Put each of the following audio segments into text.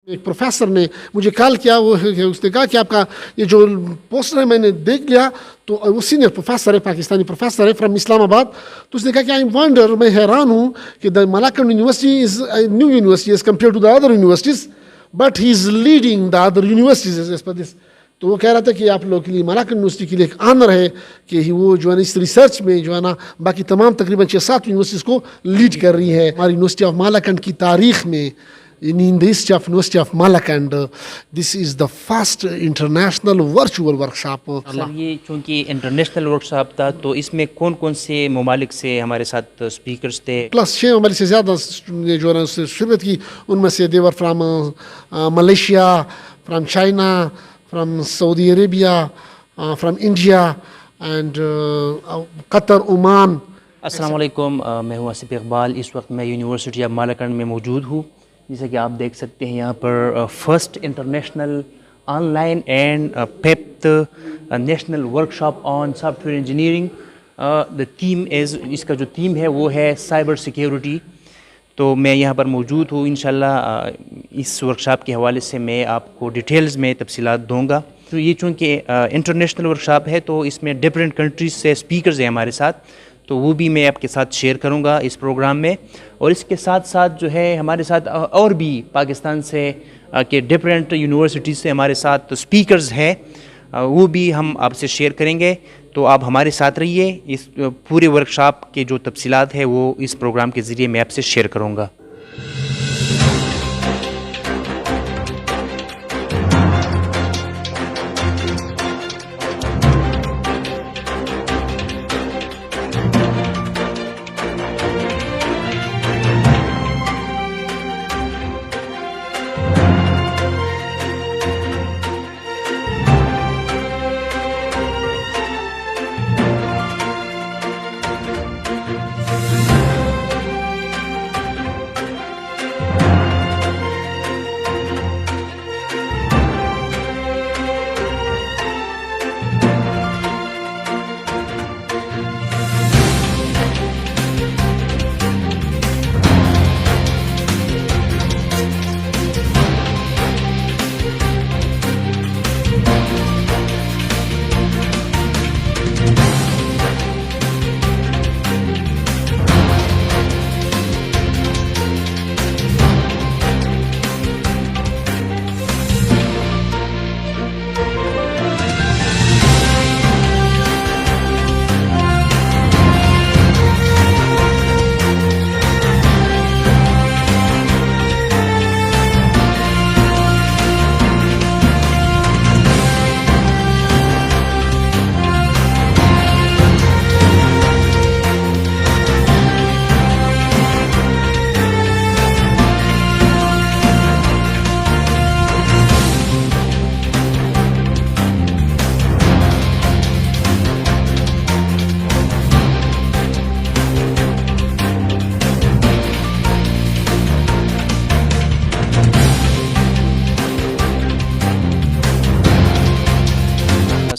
ایک پروفیسر نے مجھے کال کیا، وہ اس نے کہا کہ آپ کا یہ جو پوسٹر ہے میں نے دیکھ لیا، تو وہ سینئر پروفیسر ہے، پاکستانی پروفیسر ہے فرام اسلام آباد. تو اس نے کہا کہ آئی وانڈر، میں حیران ہوں کہ the Malakand university is new university as compare to the other universities, but he is leading the other universities as per this. تو وہ کہہ رہا تھا کہ آپ لوگوں کے لیے مالاکنڈ یونیورسٹی کے لیے ایک آنر ہے کہ وہ جو ہے نا اس ریسرچ میں جو ہے نا باقی تمام تقریباً 6-7 یونیورسٹیز کو لیڈ کر رہی ہے. ہماری یونیورسٹی آف مالاکنڈ کی تاریخ میں، in the history of University of Malakand, this is the first international virtual workshop. سر یہ چونکہ انٹرنیشنل ورکشاپ تھا تو اس میں کون کون سے ممالک سے ہمارے ساتھ اسپیکرز تھے؟ پلس 6 ممالک سے زیادہ جو ہے نا اس سے شرکت کی. ان میں سے they were from Malaysia, from China, from Saudi Arabia, from India and Qatar, Oman. السلام علیکم، میں ہوں آصف اقبال. اس وقت میں یونیورسٹی آف مالاکنڈ میں موجود ہوں. جیسا کہ آپ دیکھ سکتے ہیں یہاں پر first international online and پیپت national workshop on software engineering. The theme is, اس کا جو تھیم ہے وہ ہے سائبر سیکیورٹی. تو میں یہاں پر موجود ہوں. انشاءاللہ اس ورکشاپ کے حوالے سے میں آپ کو ڈیٹیلز میں تفصیلات دوں گا. تو یہ چونکہ انٹرنیشنل ورکشاپ ہے تو اس میں ڈفرینٹ کنٹریز سے اسپیکرز ہیں ہمارے ساتھ، تو وہ بھی میں آپ کے ساتھ شیئر کروں گا اس پروگرام میں. اور اس کے ساتھ ساتھ جو ہے ہمارے ساتھ اور بھی پاکستان سے کہ ڈفرینٹ یونیورسٹیز سے ہمارے ساتھ اسپیکرز ہیں، وہ بھی ہم آپ سے شیئر کریں گے. تو آپ ہمارے ساتھ رہیے. اس پورے ورکشاپ کے جو تفصیلات ہیں وہ اس پروگرام کے ذریعے میں آپ سے شیئر کروں گا.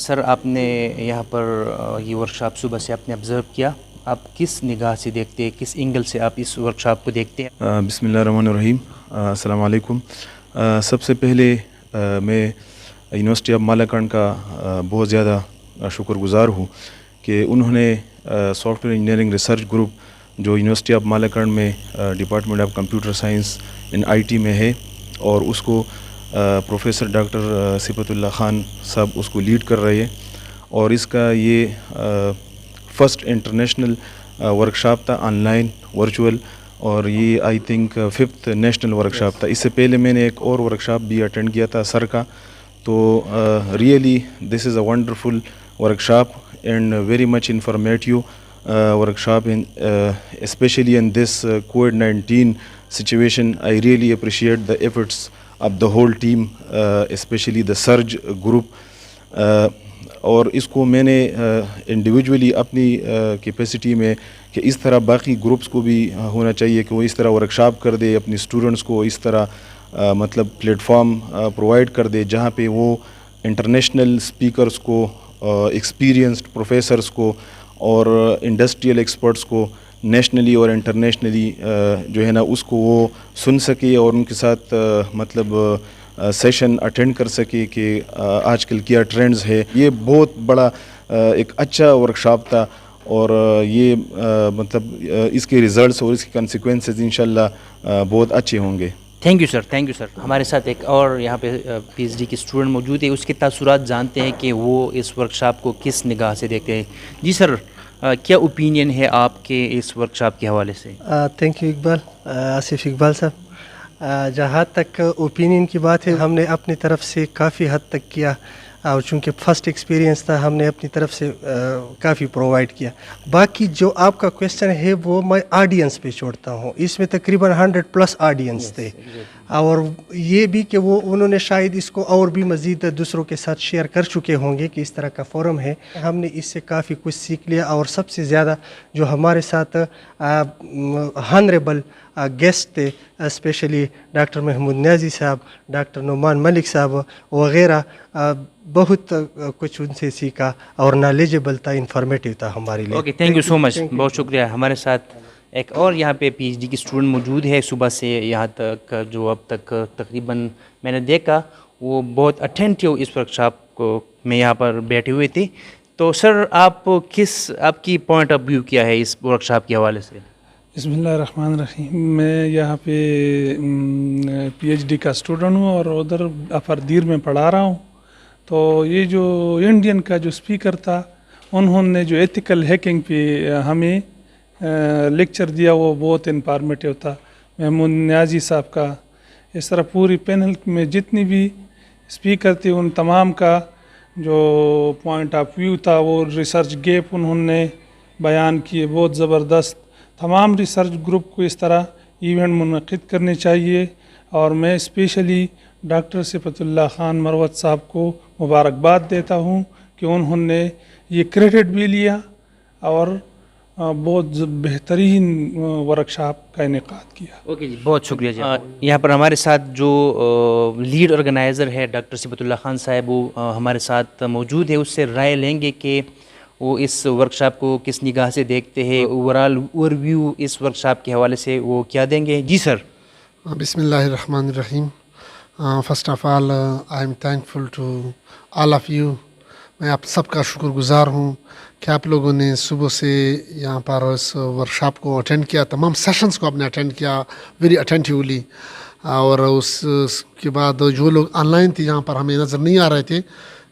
سر آپ نے یہاں پر یہ ورکشاپ صبح سے آپ نے آبزرو کیا، آپ کس نگاہ سے دیکھتے ہیں، کس اینگل سے آپ اس ورکشاپ کو دیکھتے ہیں؟ بسم اللہ الرحمن الرحیم. السلام علیکم. سب سے پہلے میں یونیورسٹی آف مالاکنڈ کا بہت زیادہ شکر گزار ہوں کہ انہوں نے soft ware engineering research group جو یونیورسٹی آف مالاکنڈ میں department of computer science in I T میں ہے، اور اس کو پروفیسر ڈاکٹر صفت اللہ خان صاحب اس کو لیڈ کر رہے ہیں. اور اس کا یہ فرسٹ انٹرنیشنل ورکشاپ تھا آن لائن ورچوئل، اور یہ I think 5th national workshop تھا. اس سے پہلے میں نے ایک اور ورکشاپ بھی اٹینڈ کیا تھا سر کا. تو really this is a wonderful workshop and very much informative workshop especially in this COVID-19 situation. I really appreciate the efforts of the whole team, especially the surge group. اور اس کو میں نے individually اپنی capacity میں کہ اس طرح باقی groups کو بھی ہونا چاہیے کہ وہ اس طرح ورکشاپ کر دے، اپنی اسٹوڈنٹس کو اس طرح مطلب پلیٹ فارم پرووائڈ کر دے جہاں پہ وہ انٹرنیشنل اسپیکرس کو، ایکسپیرینسڈ پروفیسرس کو اور انڈسٹریل ایکسپرٹس کو نیشنلی اور انٹرنیشنلی جو ہے نا اس کو وہ سن سکے اور ان کے ساتھ مطلب سیشن اٹینڈ کر سکے کہ آج کل کیا ٹرینڈز ہے. یہ بہت بڑا ایک اچھا ورکشاپ تھا اور یہ مطلب اس کے ریزلٹس اور اس کے کنسیکوینسز انشاءاللہ بہت اچھے ہوں گے. Thank you sir. ہمارے ساتھ ایک اور یہاں پہ پی ایچ ڈی کے اسٹوڈنٹ موجود ہے, اس کے تاثرات جانتے ہیں کہ وہ اس ورکشاپ کو کس نگاہ سے دیکھتے ہیں. جی سر, کیا اوپینین ہے آپ کے اس ورکشاپ کے حوالے سے؟ تھینک یو اقبال, آصف اقبال صاحب. جہاں تک اوپینین کی بات ہے, ہم نے اپنی طرف سے کافی حد تک کیا اور چونکہ فرسٹ ایکسپیرینس تھا ہم نے اپنی طرف سے کافی پرووائڈ کیا. باقی جو آپ کا کویشچن ہے وہ میں آڈینس پہ چھوڑتا ہوں. اس میں تقریباً 100+ آڈینس تھے اور یہ بھی کہ وہ انہوں نے شاید اس کو اور بھی مزید دوسروں کے ساتھ شیئر کر چکے ہوں گے کہ اس طرح کا فورم ہے. ہم نے اس سے کافی کچھ سیکھ لیا اور سب سے زیادہ جو ہمارے ساتھ ہانریبل گیسٹ تھے, اسپیشلی ڈاکٹر محمود نیازی صاحب, ڈاکٹر نعمان ملک صاحب وغیرہ, بہت کچھ ان سے سیکھا اور نالجبل تھا, انفارمیٹیو تھا ہمارے لیے. اوکے, تھینک یو سو مچ, بہت شکریہ. ہمارے ساتھ ایک اور یہاں پہ پی ایچ ڈی کی اسٹوڈنٹ موجود ہے. صبح سے یہاں تک جو اب تک تقریباً میں نے دیکھا وہ بہت اٹینٹیو اس ورکشاپ کو میں یہاں پر بیٹھے ہوئے تھے. تو سر آپ کی پوائنٹ آف ویو کیا ہے اس ورکشاپ کے حوالے سے؟ بسم اللہ الرحمن الرحیم. میں یہاں پہ پی ایچ ڈی کا اسٹوڈنٹ ہوں اور ادھر افردیر میں پڑھا رہا ہوں. تو یہ جو انڈین کا جو اسپیکر تھا انہوں نے جو ایتھیکل ہیکنگ پہ ہمیں لیکچر دیا وہ بہت انفارمیٹیو تھا. محمود نیازی صاحب کا, اس طرح پوری پینل میں جتنی بھی اسپیکر تھے ان تمام کا جو پوائنٹ آف ویو تھا وہ ریسرچ گیپ انہوں نے بیان کیے, بہت زبردست. تمام ریسرچ گروپ کو اس طرح ایونٹ منعقد کرنے چاہیے اور میں اسپیشلی ڈاکٹر صفت اللہ خان مروت صاحب کو مبارکباد دیتا ہوں کہ انہوں نے یہ کریڈٹ بھی لیا اور بہت بہترین ورکشاپ کا انعقاد کیا. اوکے جی, بہت شکریہ جی. یہاں پر ہمارے ساتھ جو لیڈ آرگنائزر ہے ڈاکٹر صفت اللہ خان صاحب, وہ ہمارے ساتھ موجود ہے. اس سے رائے لیں گے کہ وہ اس ورکشاپ کو کس نگاہ سے دیکھتے ہیں, اوور ویو اس ورکشاپ کے حوالے سے وہ کیا دیں گے. جی سر. بسم اللہ الرحمن الرحیم. First of all I am thankful to all of you. میں آپ سب کا شکر گزار ہوں کہ آپ لوگوں نے صبح سے یہاں پر اس ورکشاپ کو اٹینڈ کیا, تمام سیشنز کو آپ نے اٹینڈ کیا ویری اٹینٹیولی. اور اس کے بعد جو لوگ آن لائن تھے یہاں پر ہمیں نظر نہیں آ رہے تھے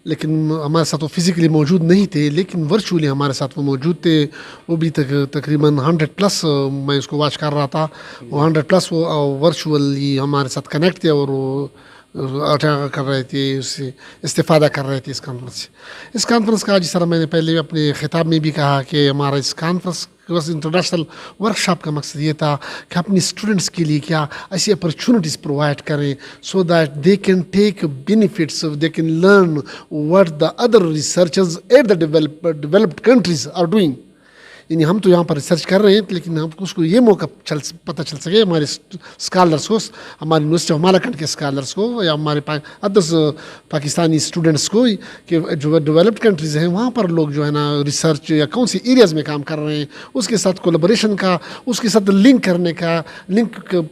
لیکن ہمارے ساتھ وہ فزیکلی موجود نہیں تھے لیکن ورچولی ہمارے ساتھ وہ موجود تھے, وہ بھی تقریباً 100+ میں اس کو واچ کر رہا تھا. وہ 100+ وہ ورچولی ہمارے ساتھ کنیکٹ تھے اور وہ کر رہے تھے, اس سے استفادہ کر رہے تھے اس کانفرنس سے. اس کانفرنس کا جس طرح میں نے پہلے اپنے خطاب میں بھی کہا کہ ہمارا اس کانفرنس انٹرنیشنل ورکشاپ کا مقصد یہ تھا کہ اپنی اسٹوڈنٹس کے لیے کیا ایسی اپرچونیٹیز پرووائڈ کریں so that they can take benefits, they can learn what the other researchers at the developed countries are doing. یعنی ہم تو یہاں پر ریسرچ کر رہے ہیں لیکن ہم اس کو یہ موقع پتہ چل سکے ہمارے اسکالرس کو, ہماری یونیورسٹی آف مالاکنڈ کے اسکالرس کو یا ہمارے ادرس پاکستانی اسٹوڈنٹس کو کہ جو ڈیولپڈ کنٹریز ہیں وہاں پر لوگ جو ہے نا ریسرچ یا کون سی ایریاز میں کام کر رہے ہیں, اس کے ساتھ کولیبریشن کا, اس کے ساتھ لنک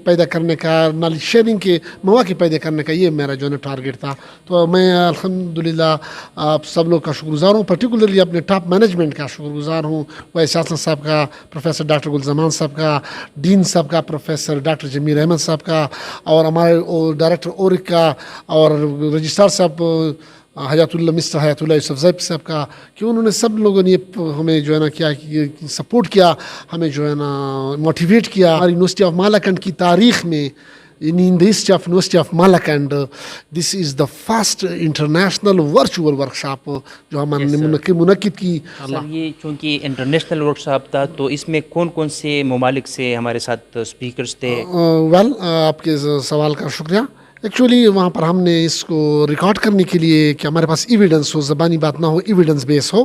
پیدا کرنے کا, نالج شیئرنگ کے مواقع پیدا کرنے کا, یہ میرا جو ہے نا ٹارگیٹ تھا. تو میں الحمدللہ آپ سب لوگ کا شکر گزار ہوں, پرٹیکولرلی اپنے ٹاپ مینجمنٹ کا شکر گزار ہوں, ویسے صاحب کا, پروفیسر ڈاکٹر گلزمان صاحب کا, ڈین صاحب کا, پروفیسر ڈاکٹر جمیل احمد صاحب کا, اور ہمارے ڈائریکٹر اورک کا, اور رجسٹرار صاحب مسٹر حیات اللہ یوسف زیب صاحب کا, کہ انہوں نے سب لوگوں نے ہمیں جو ہے نا کیا سپورٹ کیا, ہمیں جو ہے نا موٹیویٹ کیا. ہماری یونیورسٹی آف مالاکنڈ کی تاریخ میں in the history of University of Malakand, this is the first international virtual workshop جو ہم نے منعقد کی. سر یہ چونکہ انٹرنیشنل ورکشاپ تھا تو اس میں کون کون سے ممالک سے ہمارے ساتھ اسپیکرز تھے؟ آپ کے سوال کا شکریہ. ایکچولی وہاں پر ہم نے اس کو ریکارڈ کرنے کے لیے کہ ہمارے پاس ایویڈنس ہو, زبانی بات نہ ہو, ایویڈنس بیس ہو,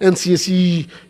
NCSE